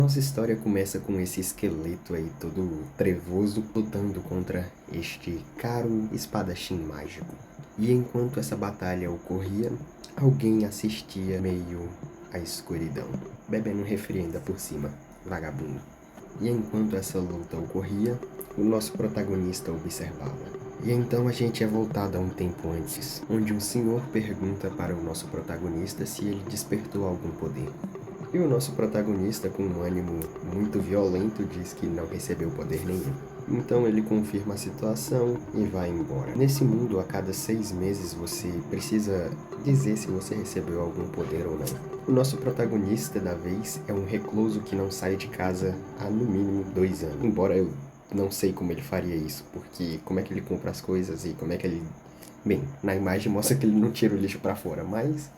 Nossa história começa com esse esqueleto aí todo trevoso lutando contra este caro espadachim mágico. E enquanto essa batalha ocorria, alguém assistia meio à escuridão, bebendo um refri ainda por cima, vagabundo. E enquanto essa luta ocorria, o nosso protagonista observava. E então a gente é voltado a um tempo antes, onde um senhor pergunta para o nosso protagonista se ele despertou algum poder. E o nosso protagonista, com um ânimo muito violento, diz que não recebeu poder nenhum. Então ele confirma a situação e vai embora. Nesse mundo, a cada 6 meses você precisa dizer se você recebeu algum poder ou não. O nosso protagonista da vez é um recluso que não sai de casa há no mínimo 2 anos. Embora eu não sei como ele faria isso, porque como é que ele compra as coisas e como é que ele... Bem, na imagem mostra que ele não tira o lixo pra fora, mas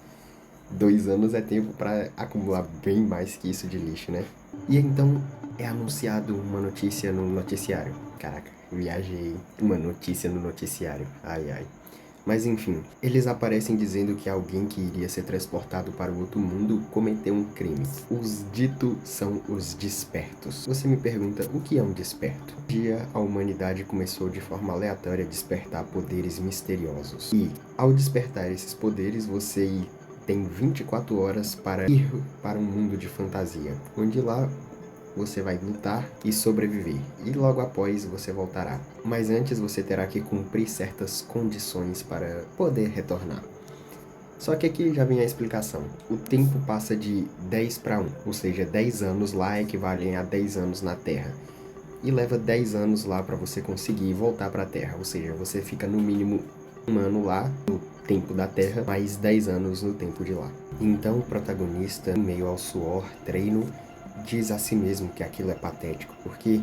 2 anos é tempo para acumular bem mais que isso de lixo, né? E então é anunciado uma notícia no noticiário. Caraca, viajei. Uma notícia no noticiário. Ai, ai. Mas enfim, eles aparecem dizendo que alguém que iria ser transportado para o outro mundo cometeu um crime. Os ditos são os despertos. Você me pergunta, o que é um desperto? Um dia, a humanidade começou de forma aleatória a despertar poderes misteriosos. E, ao despertar esses poderes, você tem 24 horas para ir para um mundo de fantasia, onde lá você vai lutar e sobreviver, e logo após você voltará. Mas antes você terá que cumprir certas condições para poder retornar. Só que aqui já vem a explicação. O tempo passa de 10 para 1, ou seja, 10 anos lá equivalem a 10 anos na Terra. E leva 10 anos lá para você conseguir voltar para a Terra, ou seja, você fica no mínimo 1 ano lá, no tempo da Terra, mais 10 anos no tempo de lá. Então o protagonista, em meio ao suor, treino, diz a si mesmo que aquilo é patético, porque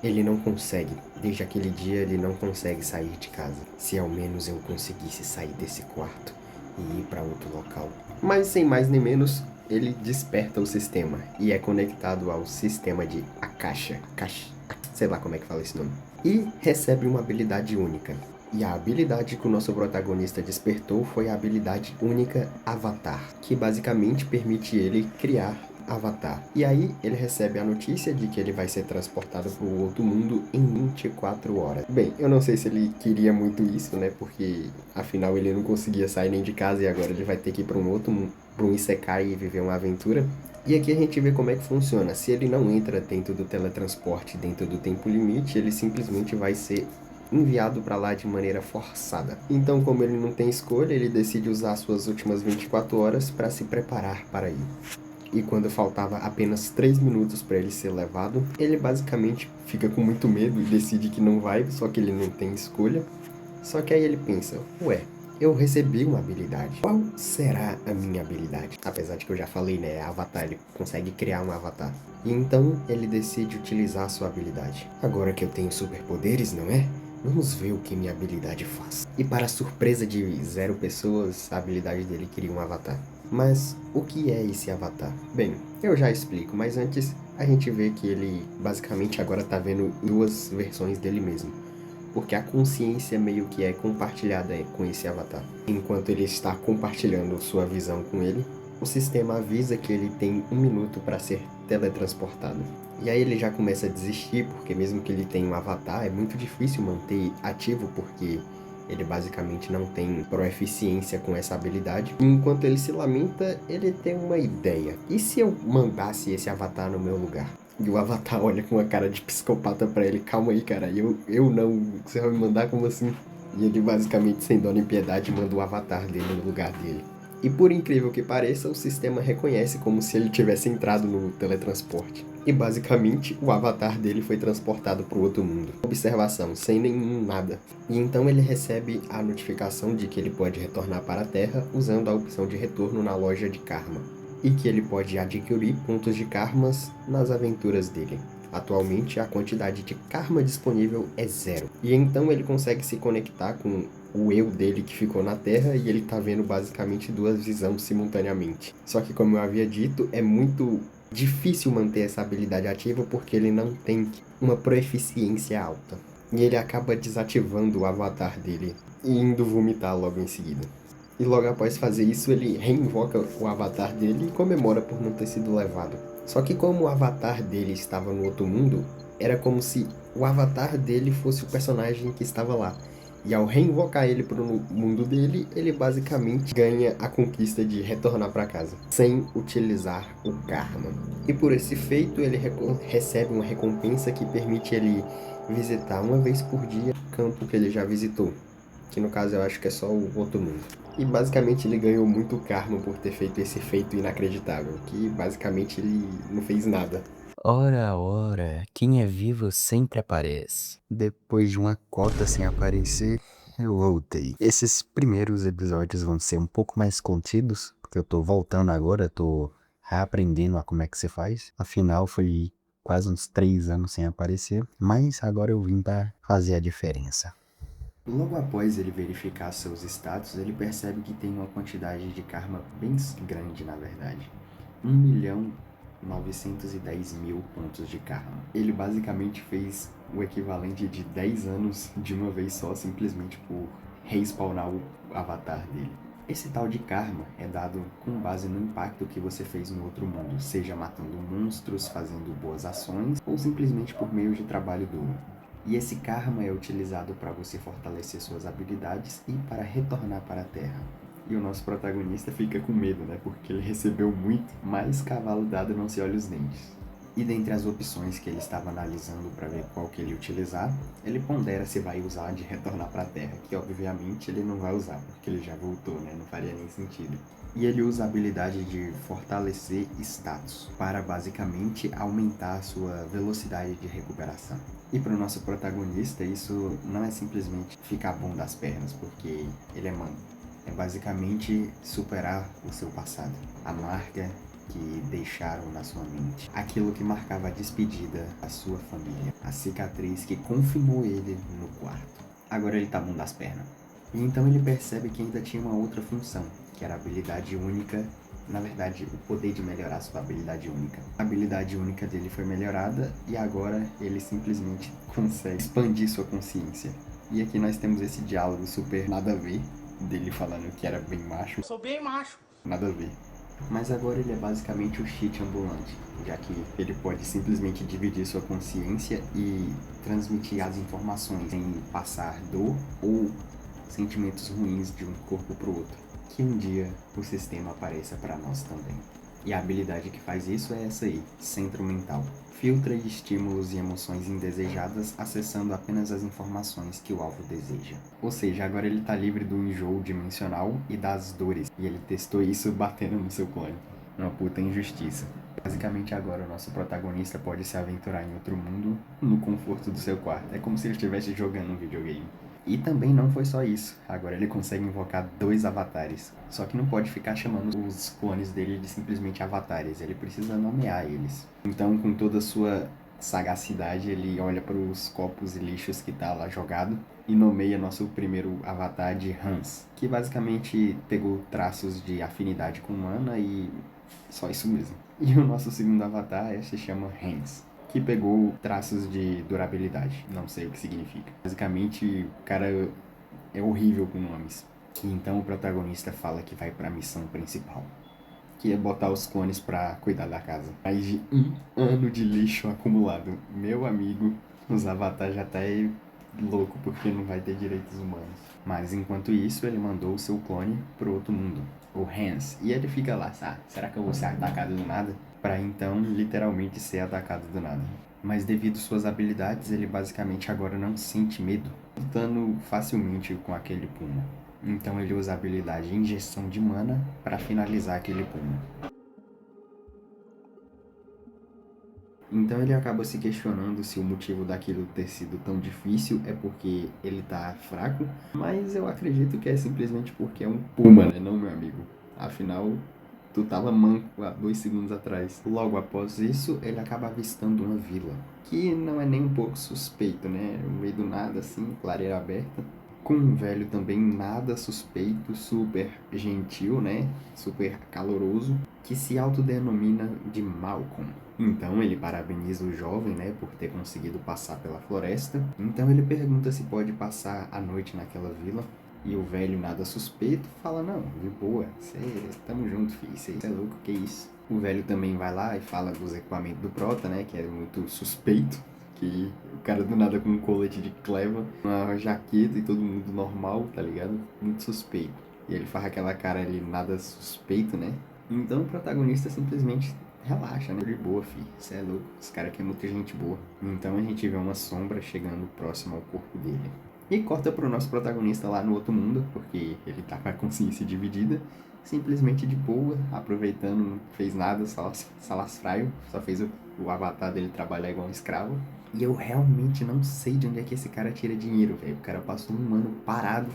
ele não consegue, desde aquele dia ele não consegue sair de casa. Se ao menos eu conseguisse sair desse quarto e ir para outro local. Mas sem mais nem menos, ele desperta o sistema e é conectado ao sistema de Akasha, sei lá como é que fala esse nome. E recebe uma habilidade única. E a habilidade que o nosso protagonista despertou foi a habilidade única Avatar, que basicamente permite ele criar Avatar. E aí ele recebe a notícia de que ele vai ser transportado para o outro mundo em 24 horas. Bem, eu não sei se ele queria muito isso, né? Porque afinal ele não conseguia sair nem de casa e agora ele vai ter que ir para um outro mundo, para um Isekai e viver uma aventura. E aqui a gente vê como é que funciona. Se ele não entra dentro do teletransporte, dentro do tempo limite, ele simplesmente vai ser enviado para lá de maneira forçada. Então, como ele não tem escolha, ele decide usar suas últimas 24 horas para se preparar para ir. E quando faltava apenas 3 minutos para ele ser levado, ele basicamente fica com muito medo e decide que não vai, só que ele não tem escolha. Só que aí ele pensa, ué, eu recebi uma habilidade. Qual será a minha habilidade? Apesar de que eu já falei, né, Avatar, ele consegue criar um avatar. E então ele decide utilizar a sua habilidade. Agora que eu tenho superpoderes, não é? Vamos ver o que minha habilidade faz. E para surpresa de 0 pessoas, a habilidade dele cria um avatar. Mas o que é esse avatar? Bem, eu já explico, mas antes a gente vê que ele basicamente agora tá vendo 2 versões dele mesmo. Porque a consciência meio que é compartilhada com esse avatar. Enquanto ele está compartilhando sua visão com ele, o sistema avisa que ele tem 1 minuto para ser teletransportado. E aí ele já começa a desistir, porque mesmo que ele tenha um avatar, é muito difícil manter ativo, porque ele basicamente não tem proeficiência com essa habilidade. E enquanto ele se lamenta, ele tem uma ideia. E se eu mandasse esse avatar no meu lugar? E o avatar olha com uma cara de psicopata pra ele. Calma aí, cara. Eu não. Você vai me mandar como assim? E ele basicamente, sem dó nem piedade, manda o avatar dele no lugar dele. E por incrível que pareça, o sistema reconhece como se ele tivesse entrado no teletransporte. E basicamente, o avatar dele foi transportado para o outro mundo. Observação, sem nenhum nada. E então ele recebe a notificação de que ele pode retornar para a Terra usando a opção de retorno na loja de Karma. E que ele pode adquirir pontos de Karmas nas aventuras dele. Atualmente, a quantidade de Karma disponível é 0. E então ele consegue se conectar com o eu dele que ficou na Terra e ele tá vendo basicamente 2 visões simultaneamente. Só que, como eu havia dito, é muito difícil manter essa habilidade ativa porque ele não tem uma proeficiência alta. E ele acaba desativando o avatar dele e indo vomitar logo em seguida. E logo após fazer isso, ele reinvoca o avatar dele e comemora por não ter sido levado. Só que como o avatar dele estava no outro mundo, era como se o avatar dele fosse o personagem que estava lá. E ao reinvocar ele para o mundo dele, ele basicamente ganha a conquista de retornar para casa, sem utilizar o karma. E por esse feito, ele recebe uma recompensa que permite ele visitar uma vez por dia o campo que ele já visitou, que no caso eu acho que é só o outro mundo. E basicamente ele ganhou muito karma por ter feito esse feito inacreditável, que basicamente ele não fez nada. Ora, ora, quem é vivo sempre aparece. Depois de uma cota sem aparecer, eu voltei. Esses primeiros episódios vão ser um pouco mais contidos, porque eu tô voltando agora, tô reaprendendo a como é que se faz. Afinal, foi quase uns 3 anos sem aparecer, mas agora eu vim pra fazer a diferença. Logo após ele verificar seus status, ele percebe que tem uma quantidade de karma bem grande, na verdade. 1.910.000 pontos de karma. Ele basicamente fez o equivalente de 10 anos de uma vez só, simplesmente por respawnar o avatar dele. Esse tal de karma é dado com base no impacto que você fez no outro mundo, seja matando monstros, fazendo boas ações ou simplesmente por meio de trabalho duro. E esse karma é utilizado para você fortalecer suas habilidades e para retornar para a Terra. E o nosso protagonista fica com medo, né? Porque ele recebeu muito, mas cavalo dado não se olha os dentes. E dentre as opções que ele estava analisando para ver qual que ele utilizar, ele pondera se vai usar de retornar para a Terra, que obviamente ele não vai usar, porque ele já voltou, né? Não faria nem sentido. E ele usa a habilidade de fortalecer status, para basicamente aumentar a sua velocidade de recuperação. E para o nosso protagonista, isso não é simplesmente ficar bom das pernas, porque ele é mano. É basicamente superar o seu passado, a marca que deixaram na sua mente, aquilo que marcava a despedida da sua família, a cicatriz que confinou ele no quarto. Agora ele tá bom das pernas. E então ele percebe que ainda tinha uma outra função, que era a habilidade única, na verdade, o poder de melhorar sua habilidade única. A habilidade única dele foi melhorada e agora ele simplesmente consegue expandir sua consciência. E aqui nós temos esse diálogo super nada a ver, dele falando que era bem macho. Sou bem macho. Nada a ver. Mas agora ele é basicamente o cheat ambulante, já que ele pode simplesmente dividir sua consciência e transmitir as informações sem passar dor ou sentimentos ruins de um corpo para o outro. Que um dia o sistema apareça para nós também. E a habilidade que faz isso é essa aí, Centro Mental. Filtra estímulos e emoções indesejadas, acessando apenas as informações que o alvo deseja. Ou seja, agora ele está livre do enjoo dimensional e das dores. E ele testou isso batendo no seu clone. Uma puta injustiça. Basicamente agora o nosso protagonista pode se aventurar em outro mundo no conforto do seu quarto. É como se ele estivesse jogando um videogame. E também não foi só isso. Agora ele consegue invocar 2 avatares. Só que não pode ficar chamando os clones dele de simplesmente avatares. Ele precisa nomear eles. Então, com toda a sua sagacidade, ele olha para os copos e lixos que tá lá jogado e nomeia nosso primeiro avatar de Hans, que basicamente pegou traços de afinidade com humana e só isso mesmo. E o nosso segundo avatar se chama Hans, que pegou traços de durabilidade. Não sei o que significa. Basicamente, o cara é horrível com nomes. E então o protagonista fala que vai para a missão principal, que é botar os clones para cuidar da casa. Mais de 1 ano de lixo acumulado. Meu amigo, os avatares já tá aí louco porque não vai ter direitos humanos. Mas enquanto isso, ele mandou o seu clone pro outro mundo, o Hans. E ele fica lá, será que eu vou ser atacado do nada? Pra então, literalmente, ser atacado do nada. Mas devido suas habilidades, ele basicamente agora não sente medo, lutando facilmente com aquele puma. Então ele usa a habilidade Injeção de Mana para finalizar aquele puma. Então ele acaba se questionando se o motivo daquilo ter sido tão difícil é porque ele tá fraco, mas eu acredito que é simplesmente porque é um puma, né, não, meu amigo? Afinal, tu tava manco há 2 segundos atrás. Logo após isso, ele acaba avistando uma vila, que não é nem um pouco suspeito, né? No meio do nada, assim, clareira aberta, com um velho também nada suspeito, super gentil, né? Super caloroso, que se autodenomina de Malcolm. Então ele parabeniza o jovem, né, por ter conseguido passar pela floresta. Então ele pergunta se pode passar a noite naquela vila. E o velho, nada suspeito, fala, não, de boa, tamo junto, filho, cê é louco, que isso? O velho também vai lá e fala dos equipamentos do Prota, né, que é muito suspeito, que o cara do nada com um colete de cleva, uma jaqueta e todo mundo normal, tá ligado? Muito suspeito. E ele faz aquela cara ali, nada suspeito, né? Então o protagonista simplesmente relaxa, né? De boa, fi. Cê é louco. Esse cara aqui é muita gente boa. Então a gente vê uma sombra chegando próximo ao corpo dele. E corta pro nosso protagonista lá no outro mundo, porque ele tá com a consciência dividida. Simplesmente de boa, aproveitando, não fez nada, só salafraio. Só fez o avatar dele trabalhar igual um escravo. E eu realmente não sei de onde é que esse cara tira dinheiro, velho. O cara passou um ano parado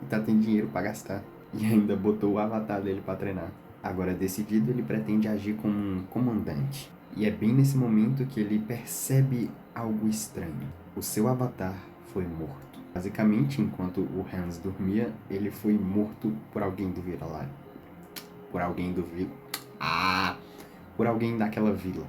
e tá tendo dinheiro pra gastar. E ainda botou o avatar dele pra treinar. Agora, decidido, ele pretende agir como um comandante. E é bem nesse momento que ele percebe algo estranho. O seu avatar foi morto. Basicamente, enquanto o Hans dormia, ele foi morto por alguém do vira-lata. Por alguém do vila. Por alguém daquela vila.